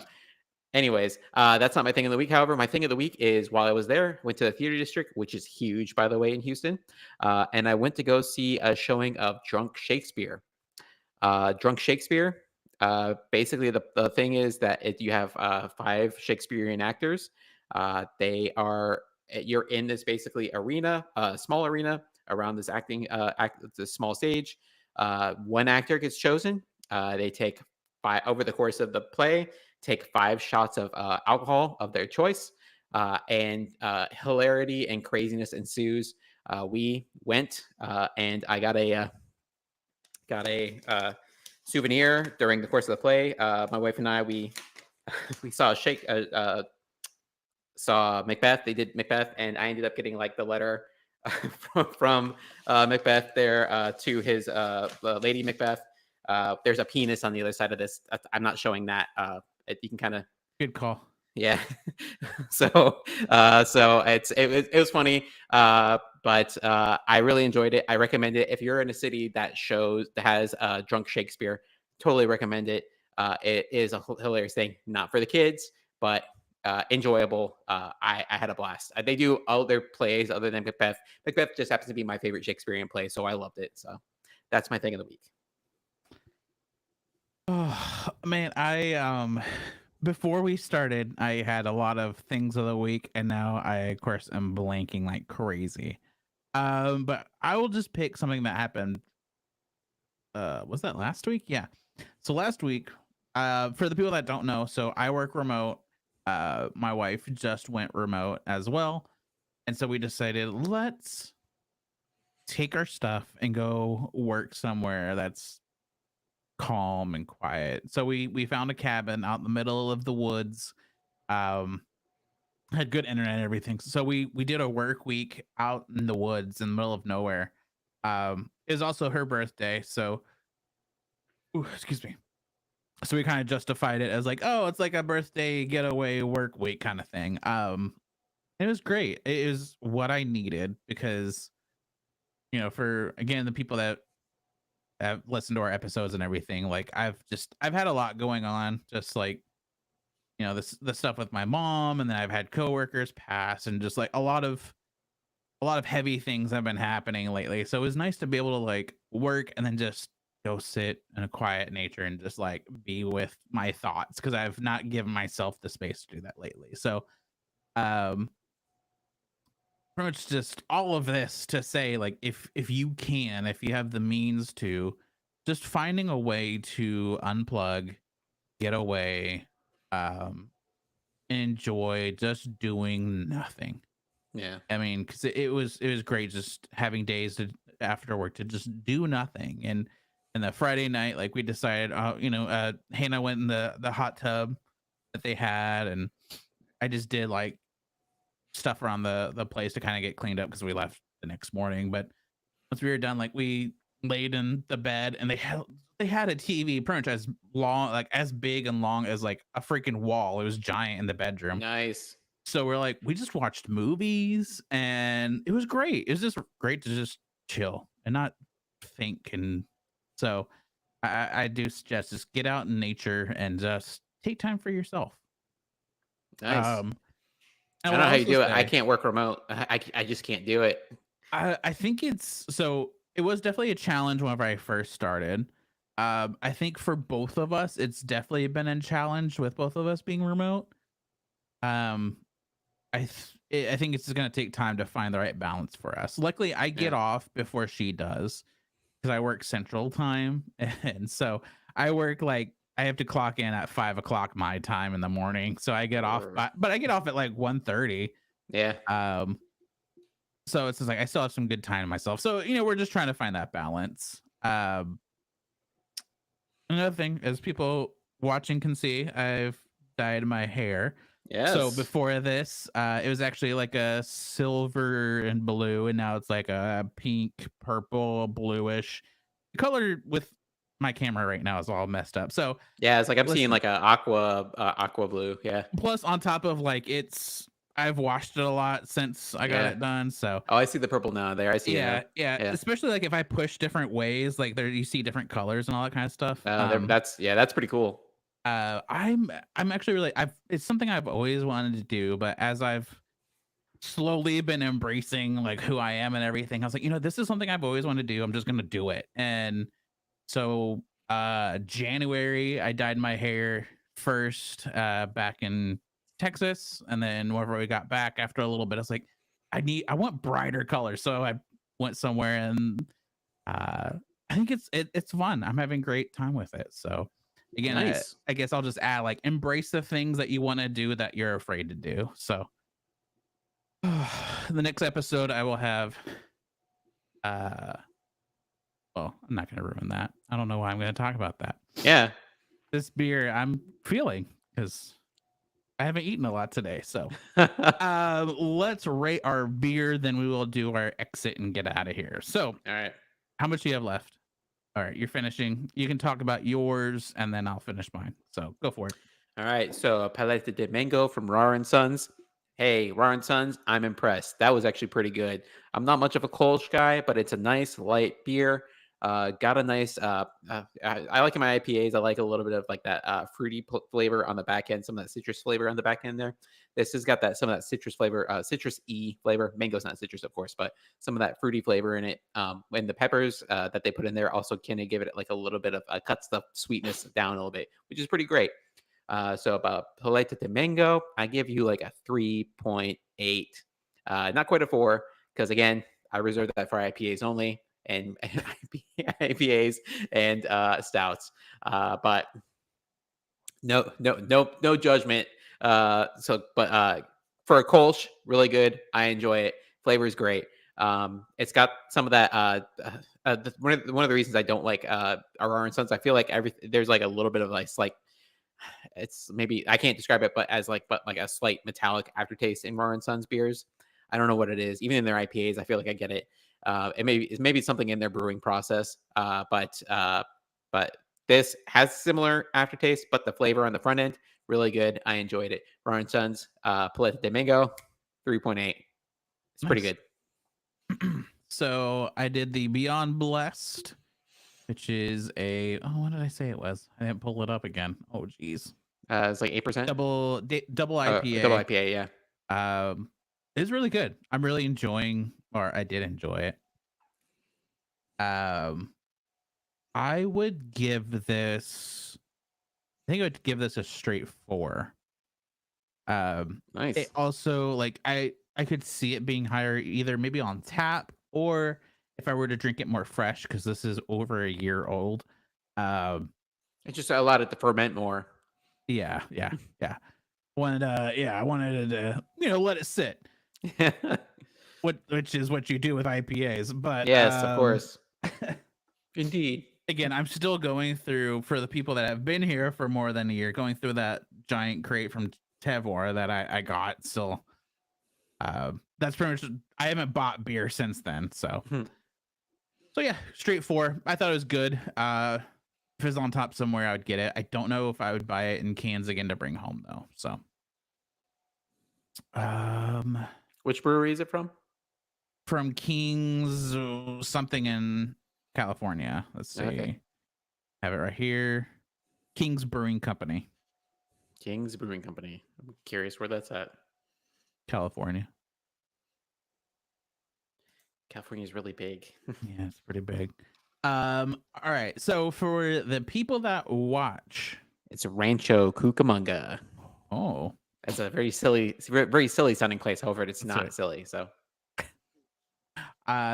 anyways, that's not my thing of the week. However, my thing of the week is while I was there, went to the theater district, which is huge, by the way, in Houston, and I went to go see a showing of Drunk Shakespeare. Drunk Shakespeare. Basically, the thing is that you have five Shakespearean actors. They are you're in this basically arena, small arena around this this small stage. One actor gets chosen. They take five over the course of the play. Take five shots of alcohol of their choice, and hilarity and craziness ensues. We went, and I got a souvenir during the course of the play. My wife and I we saw saw Macbeth. They did Macbeth, and I ended up getting like the letter from Macbeth there to his Lady Macbeth. There's a penis on the other side of this. I'm not showing that. You can kind of Good call. yeah. So it was funny, but I really enjoyed it. I recommend it if you're in a city that has drunk Shakespeare. Totally recommend it. It is a hilarious thing, not for the kids, but enjoyable. I had a blast. They do other plays other than Macbeth. Macbeth just happens to be my favorite Shakespearean play, so I loved it. So that's my thing of the week. Oh, man, I before we started, I had a lot of things of the week, and now I of course am blanking like crazy. But I will just pick something that happened. Was that last week? Yeah. So last week, for the people that don't know, so I work remote. My wife just went remote as well, and so we decided let's take our stuff and go work somewhere that's calm and quiet. So we found a cabin out in the middle of the woods. Um, had good internet and everything. So we did a work week out in the woods in the middle of nowhere. It was also her birthday, so ooh, excuse me. So we kind of justified it as like, oh, it's like a birthday getaway work week kind of thing. It was great. It is what I needed because for again the people that have listened to our episodes and everything, like I've had a lot going on, just like this the stuff with my mom, and then I've had coworkers pass, and just like a lot of heavy things have been happening lately. So it was nice to be able to like work and then just go sit in a quiet nature and just like be with my thoughts because I've not given myself the space to do that lately. So um pretty much just all of this to say like if you can, if you have the means to, just finding a way to unplug, get away, um enjoy just doing nothing. Yeah. I mean, because it was great just having days after work to just do nothing. And the Friday night, like we decided, Hannah went in the hot tub that they had, and I just did like stuff around the place to kind of get cleaned up because we left the next morning. But once we were done, like we laid in the bed, and they had a TV pretty much as long, like as big and long as like a freaking wall. It was giant in the bedroom. Nice. So we're like, we just watched movies and it was great. It was just great to just chill and not think. And so I do suggest just get out in nature and just take time for yourself. Nice. Um, I I don't will know how you also do it. I say, can't work remote. I just can't do it. I think it's so it was definitely a challenge whenever I first started. I think for both of us, it's definitely been a challenge with both of us being remote. Um, I think it's just gonna take time to find the right balance for us. Luckily, I get Yeah. off before she does because I work Central Time, and so I work like I have to clock in at 5 o'clock my time in the morning. So I get off, Brr. but I get off at like 1:30. Yeah. Um, so it's just like I still have some good time to myself. So we're just trying to find that balance. Another thing, as people watching can see, I've dyed my hair. So Yes. before this, it was actually like a silver and blue, and now it's like a pink, purple, bluish. The color with my camera right now is all messed up. So Yeah, it's like I'm seeing listen, like a aqua blue. Yeah. plus on top of like I've washed it a lot since I got Yeah. it done. So Oh, I see the purple now there. I see it now. yeah, yeah. Yeah. Especially like if I push different ways, like there you see different colors and all that kind of stuff. That's pretty cool. I'm actually really I've it's something I've always wanted to do, but as I've slowly been embracing like who I am and everything, I was like, this is something I've always wanted to do. I'm just gonna do it. And so January, I dyed my hair first back in Texas, and then whenever we got back after a little bit, I was like, I want brighter colors. So I went somewhere and uh, I think it's fun. I'm having great time with it. So again, Nice. I guess I'll just add like embrace the things that you want to do that you're afraid to do. So the next episode I will have uh well, I'm not gonna ruin that. I don't know why I'm gonna talk about that. Yeah. This beer I'm feeling because I haven't eaten a lot today. So All let's rate our beer, then we will do our exit and get out of here. So right. how much do you have left? All right, you're finishing. You can talk about yours, and then I'll finish mine. So go for it. All right, so Palette de Mango from Raw and Sons. Hey, Raw and Sons, I'm impressed. That was actually pretty good. I'm not much of a Kolsch guy, but it's a nice light beer. Got a nice. I like in my IPAs. I like a little bit of like that fruity flavor on the back end, some of that citrus flavor on the back end there. This has got that some of that citrus flavor, citrus e flavor. Mango's not citrus, of course, but some of that fruity flavor in it. And the peppers that they put in there also kind of give it like a little bit of cuts the sweetness down a little bit, which is pretty great. So about Paleta de Mango, I give you like a 3.8. Not quite a 4, because again, I reserve that for IPAs only and IPAs and stouts. But no judgment. But for a Kolsch, really good. I enjoy it. Flavor is great. It's got some of that. One of the reasons I don't like Aurora and Sons, I feel like there's like a little bit of like slight, it's maybe I can't describe it, but like a slight metallic aftertaste in Raw and Sons beers. I don't know what it is. Even in their IPAs, I feel like I get it. Maybe it's something in their brewing process. But this has similar aftertaste, but the flavor on the front end really good. I enjoyed it. Raw and Sons, Paleta de Mango, 3.8. It's pretty Nice. good. So I did the Beyond Blessed, which is what did I say it was? I didn't pull it up again. Oh geez. It's like 8%. Double Double IPA. IPA, yeah. It's really good. I'm really enjoying, or I did enjoy it. Um, I would give this. I think I would give this a straight 4. It Nice. also like I could see it being higher either maybe on tap or if I were to drink it more fresh because this is over a year old. Um, It just allowed it to ferment more. yeah. I wanted to let it sit. Which is what you do with IPAs, but Yes, of course. Indeed. again, I'm still going through for the people that have been here for more than a year, going through that giant crate from Tevor that I got. Still, that's pretty much. I haven't bought beer since then, so Hmm. yeah, straight 4. I thought it was good. If it was on top somewhere, I would get it. I don't know if I would buy it in cans again to bring home though. So Which brewery is it from? From King's something in California. Let's see. Okay. Have it right here. King's Brewing Company, King's Brewing Company. I'm curious where that's at. California. California is really big. Yeah, it's pretty big. All right. So for the people that watch, It's Rancho Cucamonga. oh, That's a very silly sounding place. However, it's That's not right. silly. So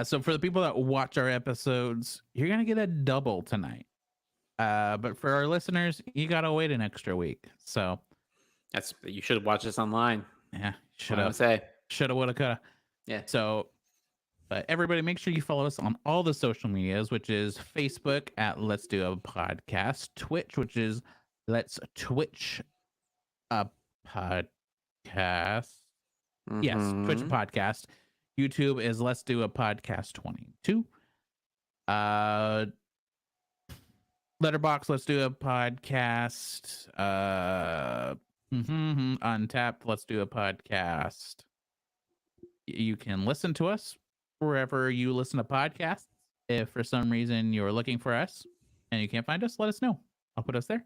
so for the people that watch our episodes, you're gonna get a double tonight. But for our listeners, you gotta wait an extra week. So you should watch this online. yeah, What I would say. shoulda, woulda, coulda. Yeah. So, but everybody, make sure you follow us on all the social medias, which is Facebook at Let's Do a Podcast, Twitch, which is Let's Twitch a Podcast. Yes, Twitch Mhm. podcast. YouTube is Let's Do a Podcast 22. Letterbox, Let's Do a Podcast. Untapped, Let's Do a Podcast. You can listen to us wherever you listen to podcasts. If for some reason you're looking for us and you can't find us, let us know. I'll put us there.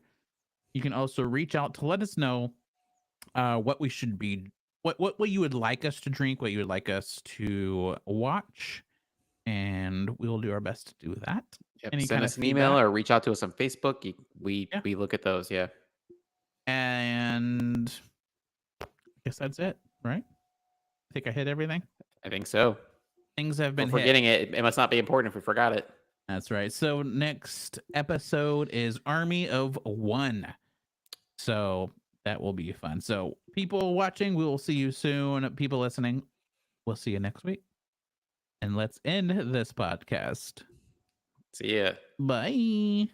You can also reach out to let us know what we should be, what you would like us to drink, what you would like us to watch, and we will do our best to do that. Yep. Any Send kind us of an email feedback, or reach out to us on Facebook. We Yeah. look at those. Yeah. and I guess that's it, right? I think I hit everything. I think so. Things have If been we're hit. forgetting it, it must not be important if we forgot it. That's right. So next episode is Army of One. So that will be fun. So people watching, we will see you soon. People listening, we'll see you next week. And let's end this podcast. See ya. Bye.